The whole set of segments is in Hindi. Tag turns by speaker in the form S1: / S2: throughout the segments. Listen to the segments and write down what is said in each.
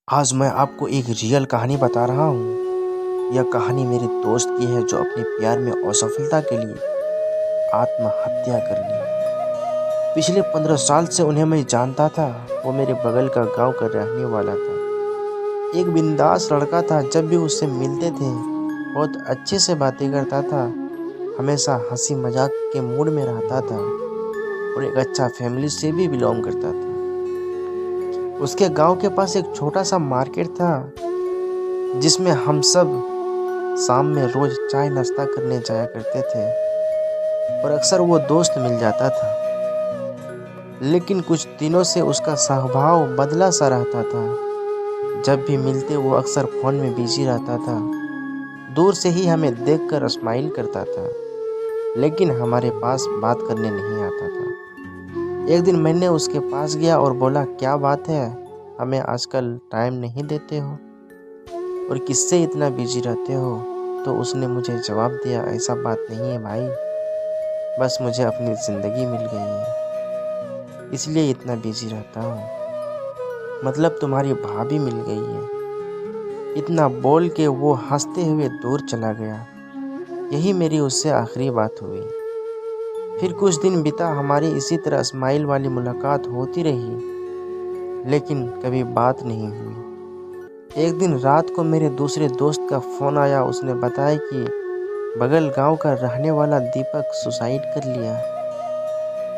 S1: आज मैं आपको एक रियल कहानी बता रहा हूँ। यह कहानी मेरे दोस्त की है जो अपने प्यार में असफलता के लिए आत्महत्या कर ली। पिछले 15 साल से उन्हें मैं जानता था। वो मेरे बगल का गांव का रहने वाला था। एक बिंदास लड़का था। जब भी उससे मिलते थे बहुत अच्छे से बातें करता था, हमेशा हंसी मजाक के मूड में रहता था और एक अच्छा फैमिली से भी बिलोंग करता था। उसके गांव के पास एक छोटा सा मार्केट था जिसमें हम सब शाम में रोज चाय नाश्ता करने जाया करते थे और अक्सर वो दोस्त मिल जाता था। लेकिन कुछ दिनों से उसका स्वभाव बदला सा रहता था। जब भी मिलते वो अक्सर फोन में बिजी रहता था। दूर से ही हमें देखकर स्माइल करता था, लेकिन हमारे पास बात करने नहीं आता था। एक दिन मैंने उसके पास गया और बोला, क्या बात है, हमें आजकल टाइम नहीं देते हो और किससे इतना बिजी रहते हो? तो उसने मुझे जवाब दिया, ऐसा बात नहीं है भाई, बस मुझे अपनी ज़िंदगी मिल गई है इसलिए इतना बिजी रहता हूँ। मतलब तुम्हारी भाभी मिल गई है। इतना बोल के वो हंसते हुए दूर चला गया। यही मेरी उससे आखिरी बात हुई। फिर कुछ दिन बीता, हमारी इसी तरह स्माइल वाली मुलाकात होती रही, लेकिन कभी बात नहीं हुई। एक दिन रात को मेरे दूसरे दोस्त का फ़ोन आया। उसने बताया कि बगल गांव का रहने वाला दीपक सुसाइड कर लिया।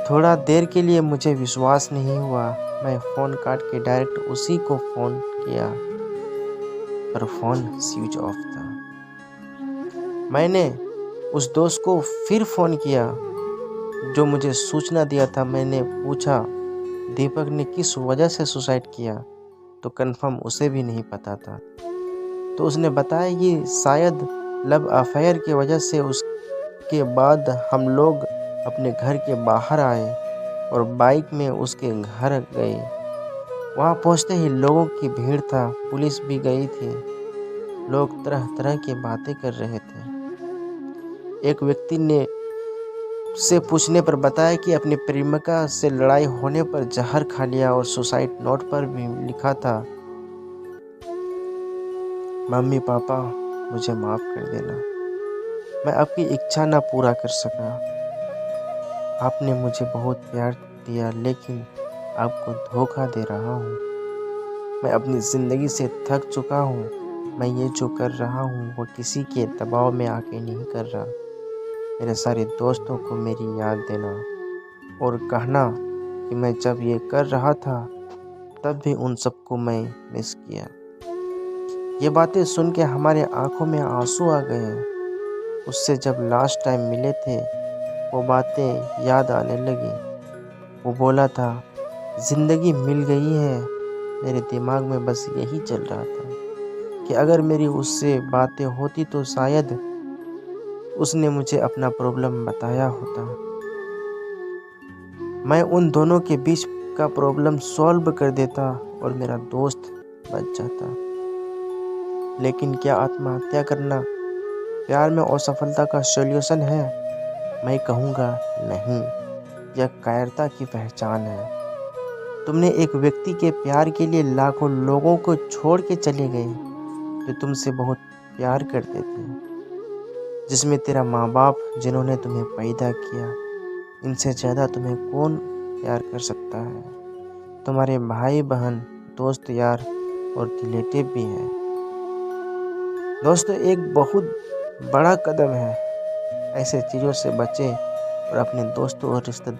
S1: थोड़ा देर के लिए मुझे विश्वास नहीं हुआ। मैं फ़ोन काट के डायरेक्ट उसी को फ़ोन किया, पर फ़ोन स्विच ऑफ था। मैंने उस दोस्त को फिर फ़ोन किया जो मुझे सूचना दिया था। मैंने पूछा दीपक ने किस वजह से सुसाइड किया, तो कंफर्म उसे भी नहीं पता था। तो उसने बताया कि शायद लव अफेयर की वजह से। उसके बाद हम लोग अपने घर के बाहर आए और बाइक में उसके घर गए। वहाँ पहुँचते ही लोगों की भीड़ था, पुलिस भी गई थी। लोग तरह तरह की बातें कर रहे थे। एक व्यक्ति ने से पूछने पर बताया कि अपनी प्रेमिका से लड़ाई होने पर जहर खा लिया और सुसाइड नोट पर भी लिखा था, मम्मी पापा मुझे माफ़ कर देना, मैं आपकी इच्छा ना पूरा कर सका। आपने मुझे बहुत प्यार दिया, लेकिन आपको धोखा दे रहा हूँ। मैं अपनी ज़िंदगी से थक चुका हूँ। मैं ये जो कर रहा हूँ वो किसी के दबाव में आके नहीं कर रहा। मेरे सारे दोस्तों को मेरी याद देना और कहना कि मैं जब ये कर रहा था तब भी उन सबको मैं मिस किया। ये बातें सुन के हमारे आंखों में आंसू आ गए। उससे जब लास्ट टाइम मिले थे वो बातें याद आने लगी। वो बोला था, ज़िंदगी मिल गई है। मेरे दिमाग में बस यही चल रहा था कि अगर मेरी उससे बातें होती तो शायद उसने मुझे अपना प्रॉब्लम बताया होता। मैं उन दोनों के बीच का प्रॉब्लम सॉल्व कर देता और मेरा दोस्त बच जाता। लेकिन क्या आत्महत्या करना प्यार में असफलता का सॉल्यूशन है? मैं कहूँगा नहीं। यह कायरता की पहचान है। तुमने एक व्यक्ति के प्यार के लिए लाखों लोगों को छोड़ के चले गए जो तुमसे बहुत प्यार करते थे, जिसमें तेरा माँ बाप जिन्होंने तुम्हें पैदा किया, इनसे ज़्यादा तुम्हें कौन प्यार कर सकता है? तुम्हारे भाई बहन, दोस्त यार और रिलेटिव भी हैं। दोस्तों, एक बहुत बड़ा कदम है। ऐसे चीज़ों से बचें और अपने दोस्तों और रिश्तेदारों